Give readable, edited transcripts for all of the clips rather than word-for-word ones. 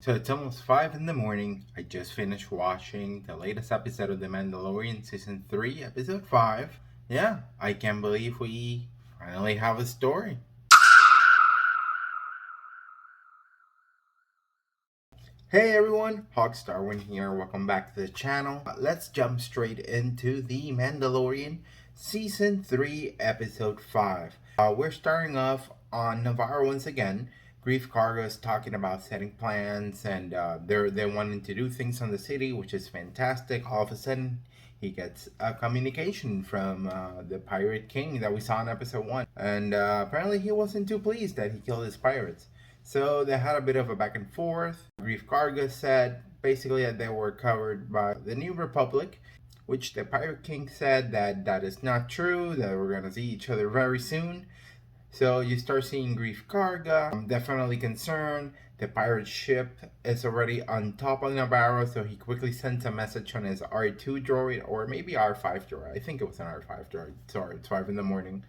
So it's almost 5 in the morning. I just finished watching the latest episode of The Mandalorian Season 3, Episode 5. Yeah, I can't believe we finally have a story. Hey everyone, Hogstarwin here. Welcome back to the channel. Let's jump straight into The Mandalorian Season 3, Episode 5. We're starting off on Navarro once again. Grief Karga is talking about setting plans and they're wanting to do things on the city, which is fantastic. All of a sudden, he gets a communication from the Pirate King that we saw in Episode 1. And apparently he wasn't too pleased that he killed his pirates. So they had a bit of a back and forth. Grief Karga said basically that they were covered by the New Republic, which the Pirate King said that that is not true, that we're going to see each other very soon. So you start seeing Grief Karga. I'm definitely concerned. The pirate ship is already on top of Navarro, so he quickly sends a message on his R2 droid, or maybe R5 droid. I think it was an R5 droid. Sorry, it's 5 in the morning.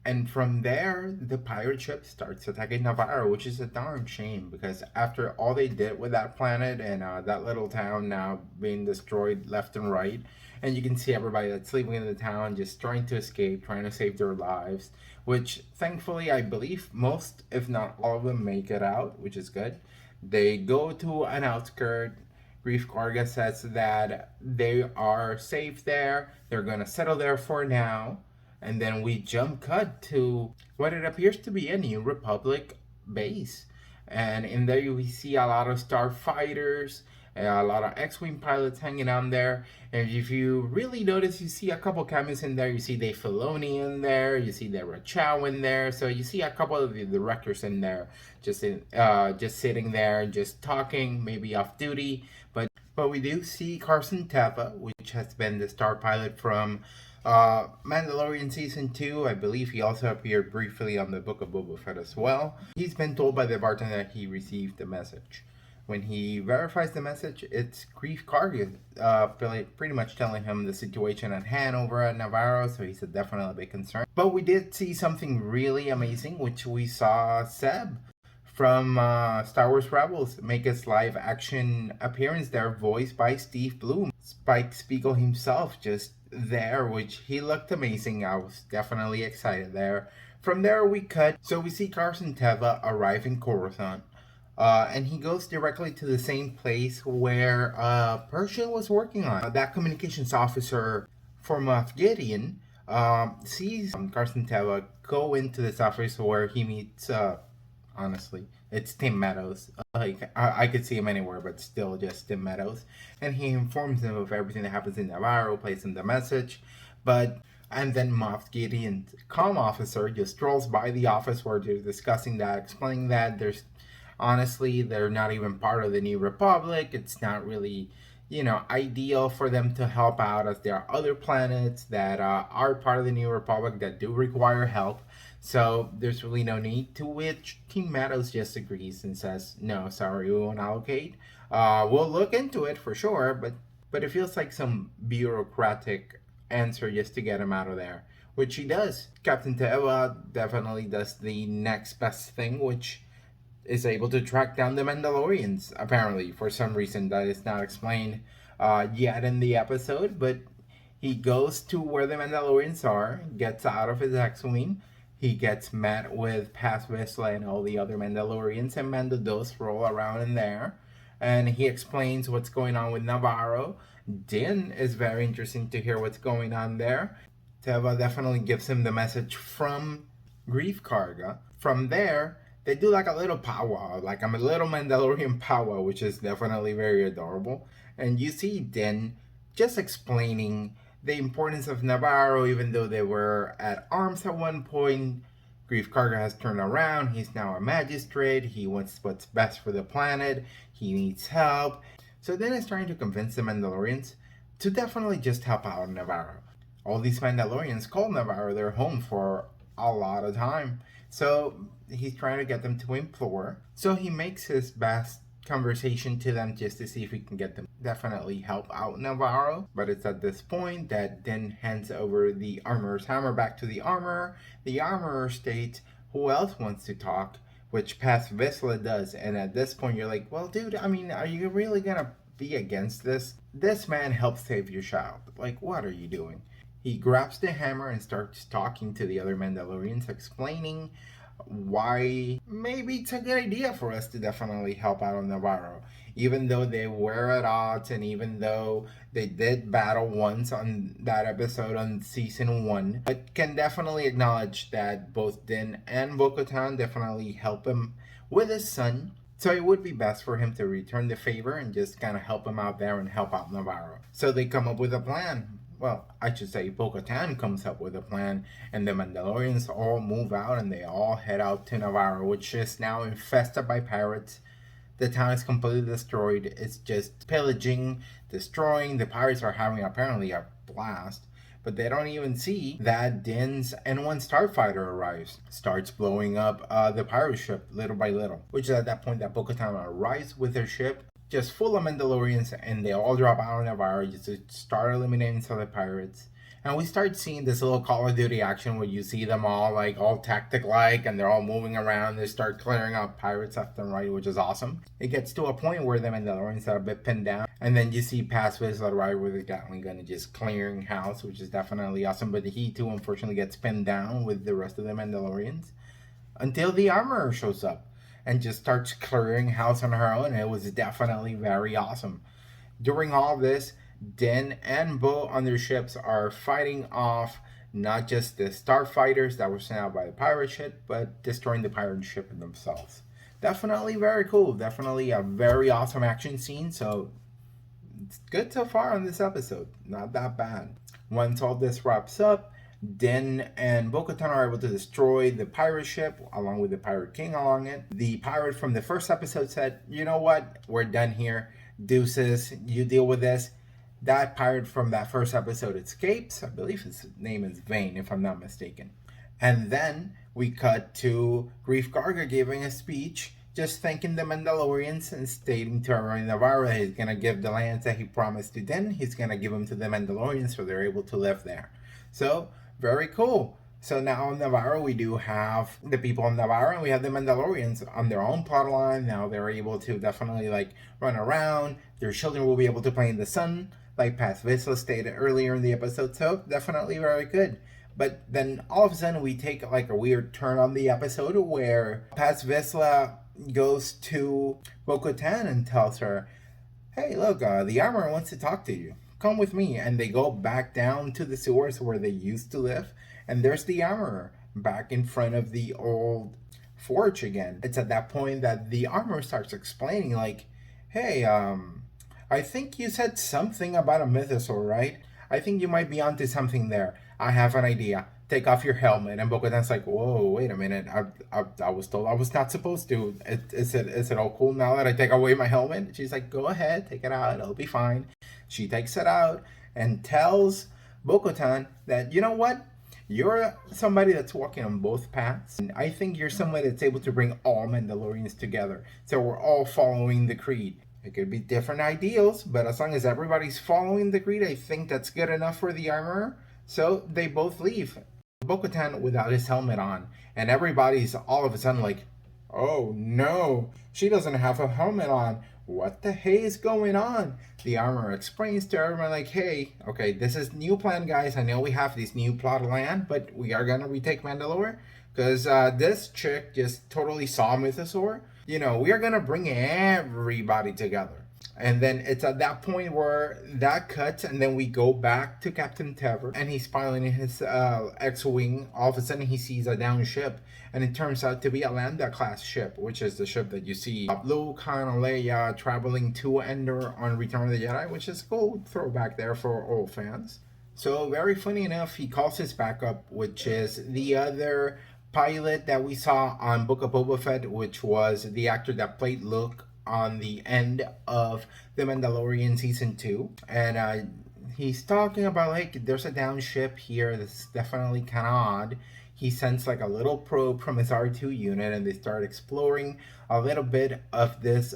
And from there, the pirate ship starts attacking Navarro, which is a darn shame because after all they did with that planet and that little town now being destroyed left and right, and you can see everybody that's living in the town just trying to escape, trying to save their lives, which thankfully I believe most, if not all of them, make it out, which is good. They go to an outskirt. Grief Karga says that they are safe there. They're gonna settle there for now, and then we jump cut to what it appears to be a New Republic base. And in there we see a lot of starfighters, a lot of X-Wing pilots hanging on there. And if you really notice, you see a couple cameos in there. You see Dave Filoni in there. You see Deborah Chow in there. So you see a couple of the directors in there, just sitting there, just talking, maybe off duty. But we do see Carson Teva, which has been the star pilot from Mandalorian Season 2. I believe he also appeared briefly on the Book of Boba Fett as well. He's been told by the bartender that he received the message. When he verifies the message, it's Grief Karga pretty much telling him the situation at hand over at Navarro, so he's definitely a big concern. But we did see something really amazing, which we saw Seb from Star Wars Rebels make his live action appearance there, voiced by Steve Bloom. Spike Spiegel himself just there, which he looked amazing. I was definitely excited there. From there we cut, so we see Carson Teva arrive in Coruscant. And he goes directly to the same place where Pershing was working on. That communications officer for Moff Gideon sees Carson Teva go into this office where he meets honestly. It's Tim Meadows. Like I could see him anywhere, but still just Tim Meadows. And he informs him of everything that happens in Navarro, plays him the message. And then Moff Gideon's comm officer just strolls by the office where they're discussing that, explaining that they're not even part of the New Republic. It's not really, ideal for them to help out, as there are other planets that are part of the New Republic that do require help. So there's really no need, to which Team Meadows just agrees and says, no, sorry, we won't allocate. We'll look into it for sure, but it feels like some bureaucratic answer just to get him out of there, which he does. Captain Teva definitely does the next best thing, which is able to track down the Mandalorians, apparently, for some reason that is not explained yet in the episode, but he goes to where the Mandalorians are, gets out of his X-Wing. He gets met with Paz Vizsla and all the other Mandalorians, and Mando does roll around in there. And he explains what's going on with Navarro. Din is very interesting to hear what's going on there. Teva definitely gives him the message from Grief Karga. From there, they do like a little powwow, like a little Mandalorian powwow, which is definitely very adorable. And you see Din just explaining the importance of Navarro, even though they were at arms at one point. Grief Karga has turned around. He's now a magistrate. He wants what's best for the planet. He needs help. So then he's trying to convince the Mandalorians to definitely just help out Navarro. All these Mandalorians call Navarro their home for a lot of time. So he's trying to get them to implore. So he makes his best conversation to them just to see if we can get them definitely help out Navarro. But it's at this point that Din hands over the armorer's hammer back to the armorer. The armorer states, who else wants to talk? which Paz Vizsla does. And at this point, you're like, well, dude, I mean, are you really gonna be against this? This man helped save your child. Like, what are you doing? He grabs the hammer and starts talking to the other Mandalorians, explaining why maybe it's a good idea for us to definitely help out on Navarro. Even though they were at odds, and even though they did battle once on that episode on season 1, but can definitely acknowledge that both Din and Bo-Katan definitely help him with his son. So it would be best for him to return the favor and just kind of help him out there and help out Navarro. So they come up with a plan. Well, I should say Bo-Katan comes up with a plan, and the Mandalorians all move out and they all head out to Navarro, which is now infested by pirates. The town is completely destroyed. It's just pillaging, destroying. The pirates are having apparently a blast, but they don't even see that Din's N1 starfighter arrives, starts blowing up the pirate ship little by little, which is at that point that Bo-Katan arrives with her ship just full of Mandalorians, and they all drop out of Navarro just to start eliminating some of the pirates. And we start seeing this little Call of Duty action where you see them all like all tactic like, and they're all moving around. They start clearing out pirates left and right, which is awesome. It gets to a point where the Mandalorians are a bit pinned down, and then you see Paz Vizsla right with the Gatling gun and just clearing house, which is definitely awesome. But he too unfortunately gets pinned down with the rest of the Mandalorians until the armorer shows up and just starts clearing house on her own. It was definitely very awesome. During all this, Din and Bo on their ships are fighting off not just the starfighters that were sent out by the pirate ship, but destroying the pirate ship themselves. Definitely very cool. Definitely a very awesome action scene. So it's good so far on this episode. Not that bad. Once all this wraps up, Din and Bo-Katan are able to destroy the pirate ship along with the Pirate King along it. The pirate from the first episode said, you know what, we're done here. Deuces, you deal with this. That pirate from that first episode escapes. I believe his name is Vane, if I'm not mistaken. And then we cut to Greef Karga giving a speech, just thanking the Mandalorians and stating to everyone in Navarro that he's going to give the lands that he promised to Din. He's going to give them to the Mandalorians so they're able to live there. So, very cool. So now in Navarro, we do have the people in Navarro, and we have the Mandalorians on their own plotline. Now they're able to definitely like run around. Their children will be able to play in the sun, like Paz Vizsla stated earlier in the episode. So definitely very good. But then all of a sudden we take like a weird turn on the episode where Paz Vizsla goes to Bo-Katan and tells her, hey, look, the armorer wants to talk to you. Come with me. And they go back down to the sewers where they used to live. And there's the armorer back in front of the old forge again. It's at that point that the armorer starts explaining like, hey, I think you said something about a mythosaur, right? I think you might be onto something there. I have an idea. Take off your helmet. And Bo-Katan's like, whoa, wait a minute. I was told I was not supposed to. Is it all cool now that I take away my helmet? She's like, go ahead, take it out. It'll be fine. She takes it out and tells Bo-Katan that, you know what? You're somebody that's walking on both paths. And I think you're somebody that's able to bring all Mandalorians together. So we're all following the creed. It could be different ideals, but as long as everybody's following the creed, I think that's good enough for the armorer. So they both leave. Bo-Katan without his helmet on. And everybody's all of a sudden like, oh no, she doesn't have a helmet on. What the hey is going on? The armorer explains to everyone like, hey, okay, this is new plan, guys. I know we have this new plot of land, but we are gonna retake Mandalore because this chick just totally saw Mythosaur. You know, we are gonna bring everybody together. And then it's at that point where that cuts, and then we go back to Captain Tever, and he's piloting his X-Wing. All of a sudden, he sees a downed ship, and it turns out to be a Lambda-class ship, which is the ship that you see Luke, Han, and Leia traveling to Endor on Return of the Jedi, which is a cool throwback there for old fans. So, very funny enough, he calls his backup, which is the other pilot that we saw on Book of Boba Fett, which was the actor that played Luke on the end of The Mandalorian Season 2. And he's talking about, like, there's a down ship here that's definitely kind of odd. He sends, like, a little probe from his R2 unit, and they start exploring a little bit of this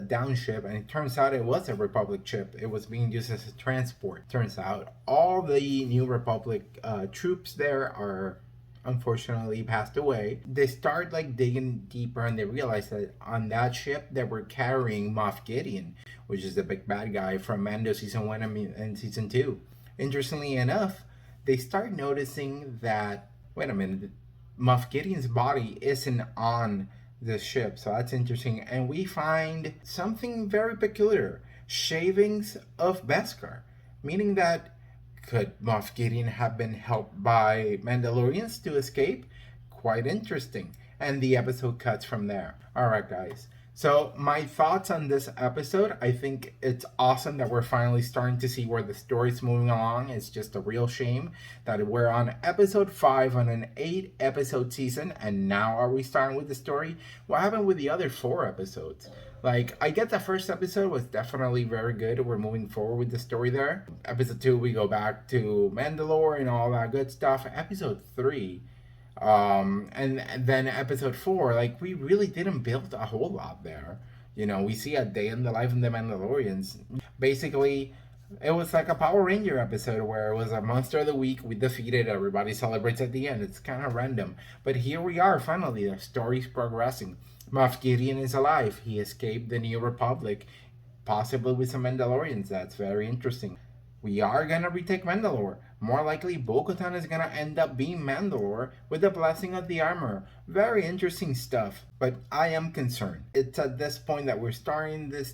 down ship, and it turns out it was a Republic ship. It was being used as a transport. Turns out all the New Republic troops there are unfortunately passed away, they start like digging deeper and they realize that on that ship they were carrying Moff Gideon, which is the big bad guy from Mando season 1 and season 2. Interestingly enough, they start noticing that, wait a minute, Moff Gideon's body isn't on the ship, so that's interesting. And we find something very peculiar, shavings of Beskar, meaning that could Moff Gideon have been helped by Mandalorians to escape? Quite interesting. And the episode cuts from there. Alright, guys. So, my thoughts on this episode, I think it's awesome that we're finally starting to see where the story's moving along. It's just a real shame that we're on episode 5 on an 8-episode season, and now are we starting with the story? What happened with the other 4 episodes? Like, I get the first episode was definitely very good. We're moving forward with the story there. Episode 2, we go back to Mandalore and all that good stuff. Episode 3... and then episode 4, like, we really didn't build a whole lot there. You know, we see a day in the life of the Mandalorians. Basically, it was like a Power Ranger episode where it was a monster of the week, we defeated, everybody celebrates at the end. It's kind of random. But here we are, finally, the story's progressing. Moff Gideon is alive. He escaped the New Republic, possibly with some Mandalorians. That's very interesting. We are gonna retake Mandalore. More likely, Bo-Katan is gonna end up being Mandalore with the blessing of the armor. Very interesting stuff, but I am concerned. It's at this point that we're starting this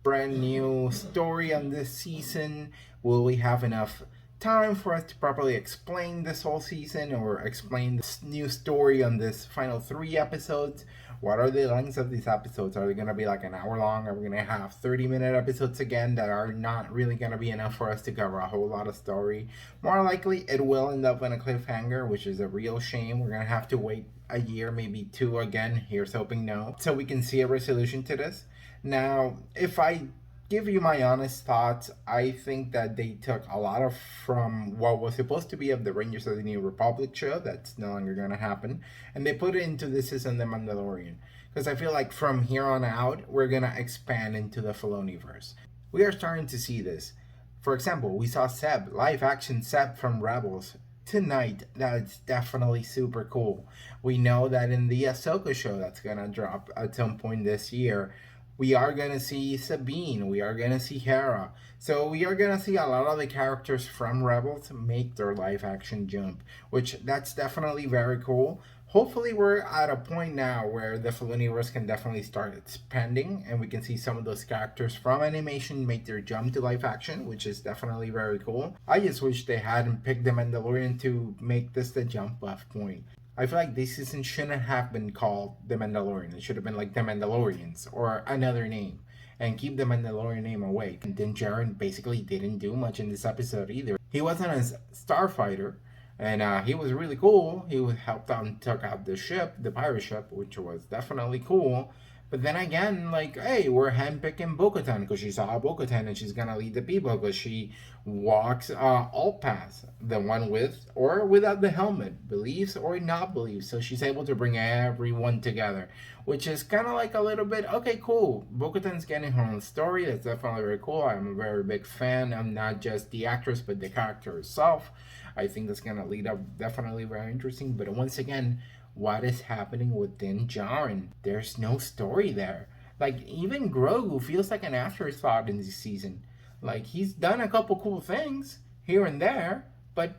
brand new story on this season. Will we have enough time for us to properly explain this whole season or explain this new story on this final 3 episodes? What are the lengths of these episodes? Are they going to be like an hour long? Are we going to have 30-minute episodes again that are not really going to be enough for us to cover a whole lot of story? More likely, it will end up in a cliffhanger, which is a real shame. We're going to have to wait a year, maybe 2 again. Here's hoping no. So we can see a resolution to this. Now, if I give you my honest thoughts, I think that they took a lot of from what was supposed to be of the Rangers of the New Republic show, that's no longer going to happen, and they put it into this season, The Mandalorian. Because I feel like from here on out, we're going to expand into the Filoniverse. We are starting to see this. For example, we saw Seb, live action Seb from Rebels, tonight. That's definitely super cool. We know that in the Ahsoka show that's going to drop at some point this year, we are going to see Sabine, we are going to see Hera. So we are going to see a lot of the characters from Rebels make their live action jump, which that's definitely very cool. Hopefully we're at a point now where the Filoniverse can definitely start expanding and we can see some of those characters from animation make their jump to live action, which is definitely very cool. I just wish they hadn't picked the Mandalorian to make this the jump off point. I feel like this season shouldn't have been called The Mandalorian. It should have been like The Mandalorians or another name and keep the Mandalorian name away. And then Jaren basically didn't do much in this episode either. He wasn't a starfighter and he was really cool. He helped out and took out the ship, the pirate ship, which was definitely cool. But then again, like, hey, we're handpicking Bo-Katan because she saw Bo-Katan and she's gonna lead the people because she walks all paths, the one with or without the helmet, believes or not believes. So she's able to bring everyone together, which is kind of like a little bit, okay, cool. Bo-Katan's getting her own story. That's definitely very cool. I'm a very big fan. I'm not just the actress, but the character herself. I think that's gonna lead up definitely very interesting. But once again, what is happening within Jaren? There's no story there. Like, even Grogu feels like an afterthought in this season. Like, he's done a couple cool things here and there, but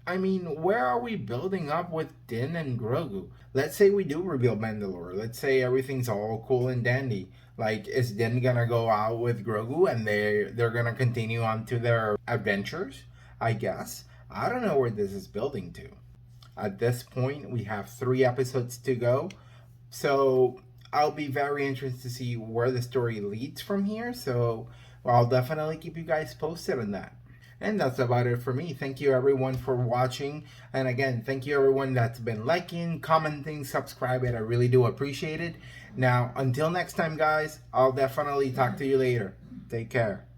I mean, where are we building up with Din and Grogu? Let's say we do reveal Mandalore. Let's say everything's all cool and dandy. Like, is Din gonna go out with Grogu and they're gonna continue on to their adventures? I guess. I don't know where this is building to. At this point, we have 3 episodes to go. So I'll be very interested to see where the story leads from here. So I'll definitely keep you guys posted on that. And that's about it for me. Thank you everyone for watching. And again, thank you everyone that's been liking, commenting, subscribing. I really do appreciate it. Now, until next time, guys, I'll definitely talk to you later. Take care.